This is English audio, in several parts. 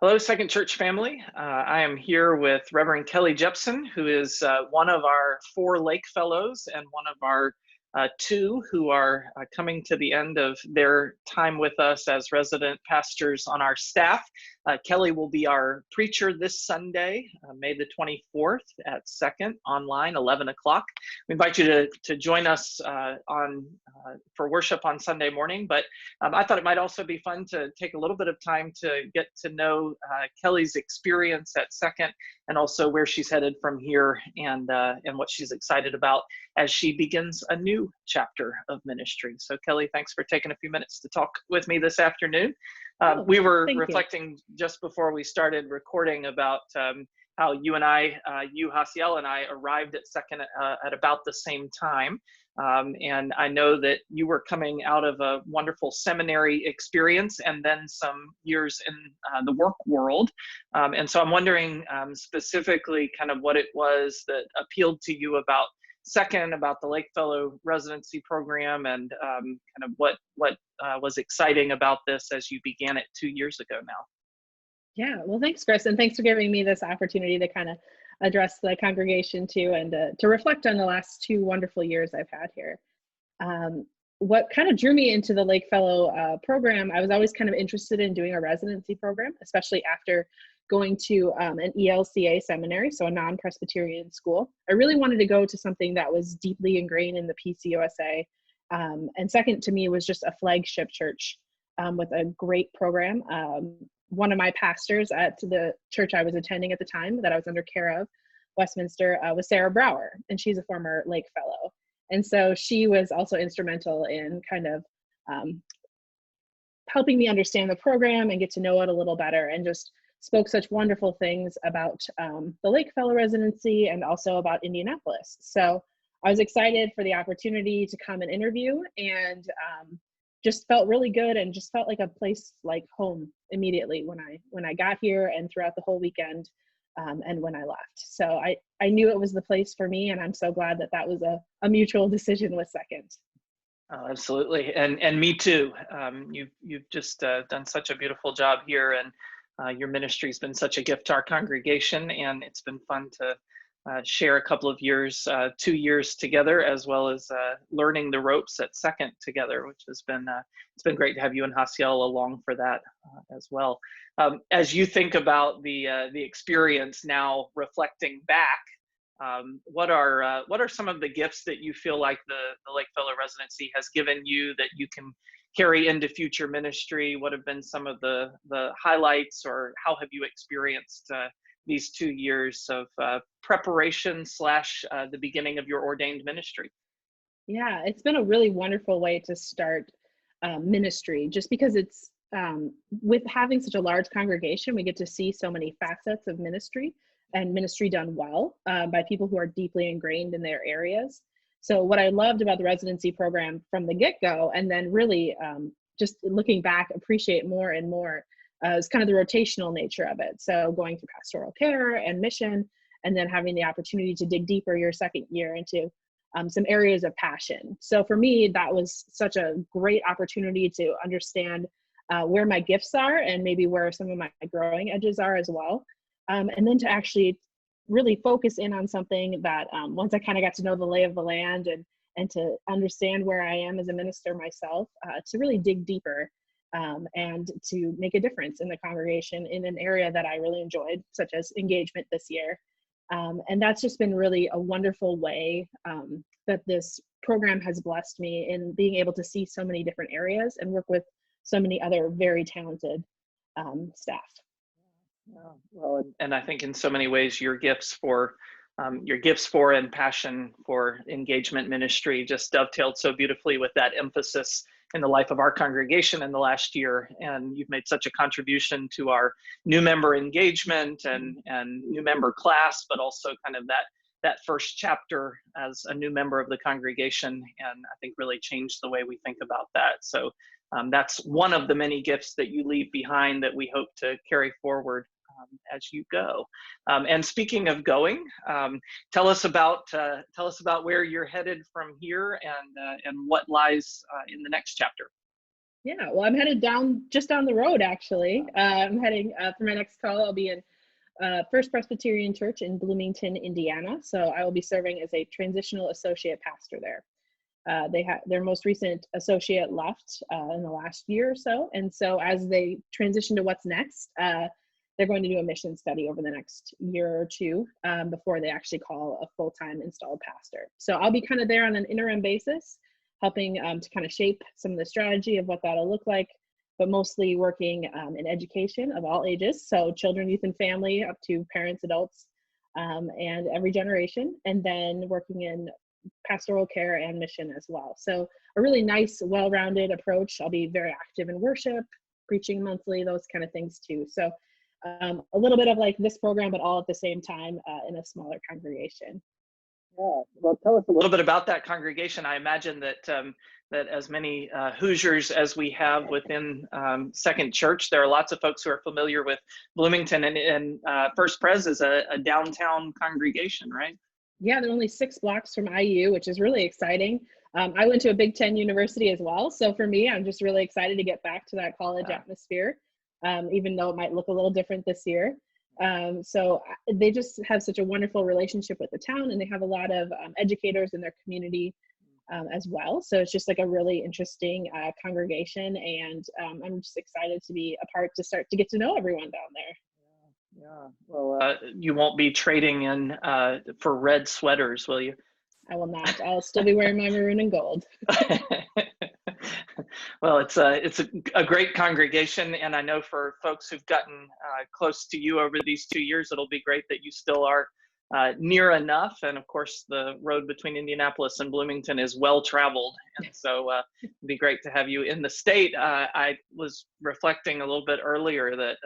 Hello, Second Church family. I am here with Reverend Kelley Jepsen, who is one of our 4 Lake Fellows and one of our 2 who are coming to the end of their time with us as resident pastors on our staff. Kelley will be our preacher this Sunday, May the 24th at 2nd online, 11 o'clock. We invite you to join us for worship on Sunday morning, but I thought it might also be fun to take a little bit of time to get to know Kelley's experience at Second and also where she's headed from here and what she's excited about as she begins a new chapter of ministry. So Kelley, thanks for taking a few minutes to talk with me this afternoon. We were reflecting just before we started recording about how you and I, Hasiel and I arrived at Second at about the same time. And I know that you were coming out of a wonderful seminary experience and then some years in the work world. And so I'm wondering specifically kind of what it was that appealed to you about Second, about the Lake Fellow residency program, and kind of what was exciting about this as you began it 2 years ago now. Yeah, well, thanks, Chris, and thanks for giving me this opportunity to kind of address the congregation too, and to reflect on the last 2 wonderful years I've had here. What kind of drew me into the Lake Fellow program, I was always kind of interested in doing a residency program, especially after going to an ELCA seminary, so a non-Presbyterian school. I really wanted to go to something that was deeply ingrained in the PCUSA. And Second to me was just a flagship church with a great program. One of my pastors at the church I was attending at the time that I was under care of, Westminster, was Sarah Brower, and she's a former Lake Fellow. And so she was also instrumental in kind of helping me understand the program and get to know it a little better, and just spoke such wonderful things about the Lake Fellow residency and also about Indianapolis. So I was excited for the opportunity to come and interview, and just felt really good and just felt like a place like home immediately when I got here and throughout the whole weekend and when I left. So I knew it was the place for me, and I'm so glad that that was a mutual decision with Second. Oh, absolutely, and me too. You've just done such a beautiful job here, and your ministry's been such a gift to our congregation, and it's been fun to share a couple of years, 2 years together, as well as learning the ropes at Second together, which has been it's been great to have you and Hasiel along for that as well. As you think about the experience now, reflecting back, what are some of the gifts that you feel like the Lake Fellow residency has given you that you can carry into future ministry? What have been some of the highlights, or how have you experienced these 2 years of preparation / the beginning of your ordained ministry? Yeah, it's been a really wonderful way to start ministry, just because it's with having such a large congregation, we get to see so many facets of ministry, and ministry done well by people who are deeply ingrained in their areas. So what I loved about the residency program from the get-go, and then really just looking back, appreciate more and more, is kind of the rotational nature of it. So going through pastoral care and mission, and then having the opportunity to dig deeper your second year into some areas of passion. So for me, that was such a great opportunity to understand where my gifts are, and maybe where some of my growing edges are as well. And then to actually really focus in on something that once I kind of got to know the lay of the land and to understand where I am as a minister myself, to really dig deeper and to make a difference in the congregation in an area that I really enjoyed, such as engagement this year. And that's just been really a wonderful way that this program has blessed me in being able to see so many different areas and work with so many other very talented staff. Yeah, well, and I think in so many ways your gifts for and passion for engagement ministry just dovetailed so beautifully with that emphasis in the life of our congregation in the last year. And you've made such a contribution to our new member engagement and new member class, but also kind of that first chapter as a new member of the congregation, and I think really changed the way we think about that. So that's one of the many gifts that you leave behind that we hope to carry forward as you go. And speaking of going, tell us about where you're headed from here, and what lies in the next chapter. Yeah, well, I'm headed just down the road, actually. I'm heading for my next call. I'll be in First Presbyterian Church in Bloomington, Indiana. So I will be serving as a transitional associate pastor there. They had their most recent associate left in the last year or so, and so as they transition to what's next, they're going to do a mission study over the next year or two before they actually call a full-time installed pastor. So I'll be kind of there on an interim basis, helping to kind of shape some of the strategy of what that'll look like, but mostly working in education of all ages, so children, youth, and family, up to parents, adults, and every generation, and then working in pastoral care and mission as well. So a really nice, well-rounded approach. I'll be very active in worship, preaching monthly, those kind of things too. So a little bit of like this program, but all at the same time in a smaller congregation. Yeah, well, tell us a little bit about that congregation. I imagine that that as many Hoosiers as we have within Second Church, there are lots of folks who are familiar with Bloomington, and First Pres is a downtown congregation, right? Yeah, they're only 6 blocks from IU, which is really exciting. I went to a Big Ten university as well. So for me, I'm just really excited to get back to that college atmosphere, even though it might look a little different this year. So they just have such a wonderful relationship with the town, and they have a lot of educators in their community as well. So it's just like a really interesting congregation, and I'm just excited to be a part to start to get to know everyone down there. Yeah. Well, you won't be trading in for red sweaters, will you? I will not. I'll still be wearing my maroon and gold. Well, it's a great congregation, and I know for folks who've gotten close to you over these 2 years, it'll be great that you still are near enough. And of course, the road between Indianapolis and Bloomington is well traveled, and so it'd be great to have you in the state. I was reflecting a little bit earlier that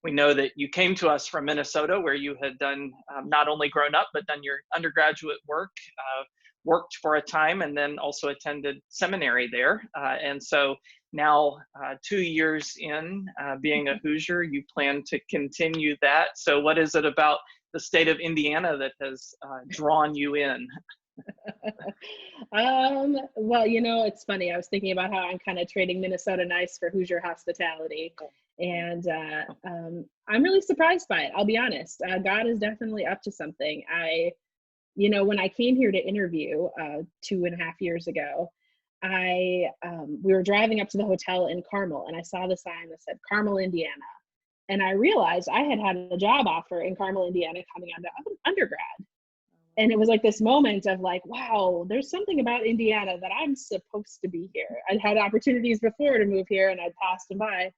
we know that you came to us from Minnesota, where you had done not only grown up, but done your undergraduate work, worked for a time, and then also attended seminary there. And so now, 2 years in being a Hoosier, you plan to continue that. So what is it about the state of Indiana that has drawn you in? Well, it's funny. I was thinking about how I'm kind of trading Minnesota nice for Hoosier hospitality. And I'm really surprised by it. I'll be honest. God is definitely up to something. When I came here to interview 2.5 years ago, we were driving up to the hotel in Carmel, and I saw the sign that said Carmel, Indiana. And I realized I had a job offer in Carmel, Indiana coming out of undergrad. And it was like this moment of like, wow, there's something about Indiana that I'm supposed to be here. I'd had opportunities before to move here, and I'd passed them by.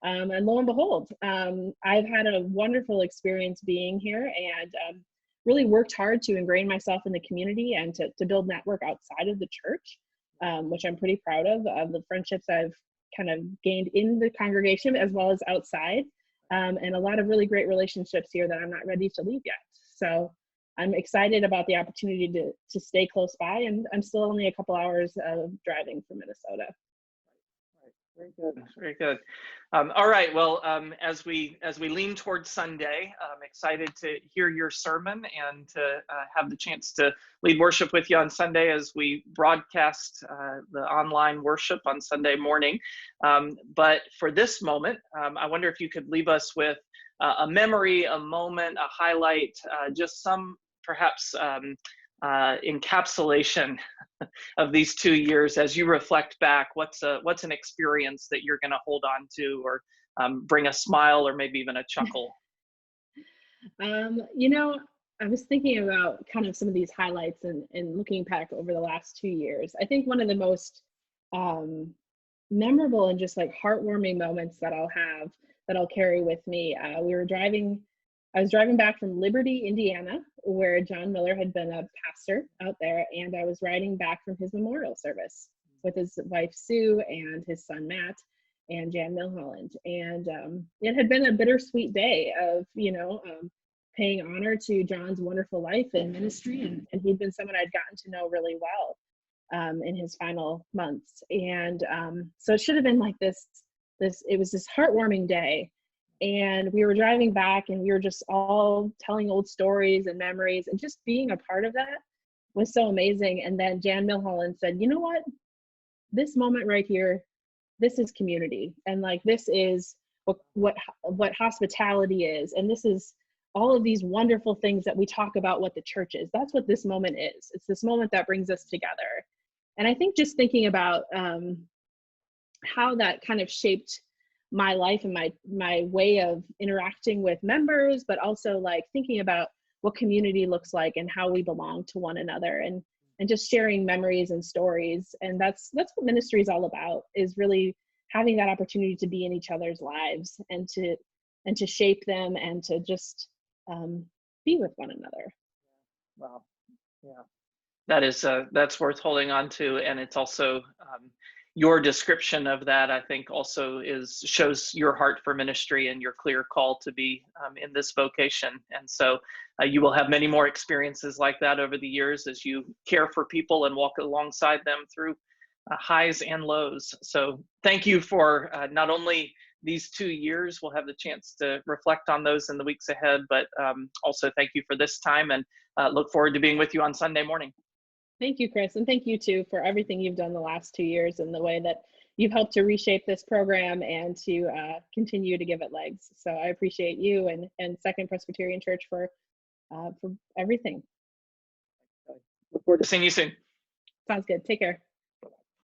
And lo and behold, I've had a wonderful experience being here, and really worked hard to ingrain myself in the community and to build network outside of the church, which I'm pretty proud of the friendships I've kind of gained in the congregation as well as outside, and a lot of really great relationships here that I'm not ready to leave yet. So I'm excited about the opportunity to stay close by, and I'm still only a couple hours of driving from Minnesota. Very good. Very good. All right. Well, as we lean towards Sunday, I'm excited to hear your sermon and to have the chance to lead worship with you on Sunday as we broadcast the online worship on Sunday morning. But for this moment, I wonder if you could leave us with a memory, a moment, a highlight, just some perhaps encapsulation of these 2 years as you reflect back. What's an experience that you're going to hold on to, or bring a smile, or maybe even a chuckle? I was thinking about kind of some of these highlights and looking back over the last 2 years. I think one of the most memorable and just like heartwarming moments that I'll carry with me. I was driving back from Liberty, Indiana, where John Miller had been a pastor out there, and I was riding back from his memorial service with his wife Sue and his son Matt and Jan Milholland. And it had been a bittersweet day of, paying honor to John's wonderful life and ministry, and he'd been someone I'd gotten to know really well in his final months. And so it should have been like it was this heartwarming day. And we were driving back, and we were just all telling old stories and memories, and just being a part of that was so amazing. And then Jan Milholland said, you know what, this moment right here this is community, and like this is what hospitality is, and this is all of these wonderful things that we talk about what the church is. That's what this moment is. It's this moment that brings us together. And I think just thinking about how that kind of shaped my life and my way of interacting with members, but also like thinking about what community looks like and how we belong to one another, and just sharing memories and stories. And that's what ministry is all about, is really having that opportunity to be in each other's lives and to shape them and to just be with one another. Wow. Yeah. That is that's worth holding on to, and it's also your description of that, I think, also shows your heart for ministry and your clear call to be in this vocation. And so you will have many more experiences like that over the years as you care for people and walk alongside them through highs and lows. So thank you for not only these 2 years, we'll have the chance to reflect on those in the weeks ahead, but also thank you for this time, and look forward to being with you on Sunday morning. Thank you, Chris, and thank you too for everything you've done the last 2 years and the way that you've helped to reshape this program and to continue to give it legs. So I appreciate you and Second Presbyterian Church for everything. Look forward to seeing you soon. Sounds good. Take care.